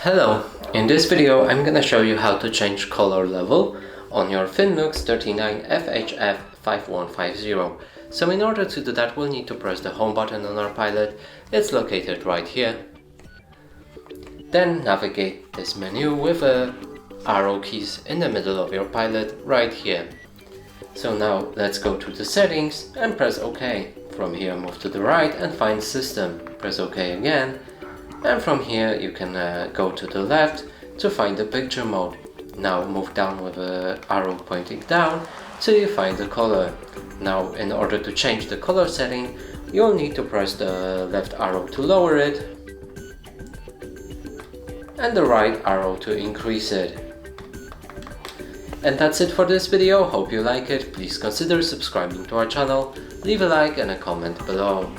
Hello, in this video I'm gonna show you how to change color level on your Finlux 39 FHF 5150. So in order to do that we'll need to press the home button on our pilot. It's located right here. Then navigate this menu with arrow keys in the middle of your pilot right here. So now let's go to the settings and press OK. From here move to the right and find system. Press OK again. And from here you can go to the left to find the picture mode. Now move down with the arrow pointing down till you find the color. Now in order to change the color setting, you'll need to press the left arrow to lower it and the right arrow to increase it. And that's it for this video. Hope you like it. Please consider subscribing to our channel, leave a like and a comment below.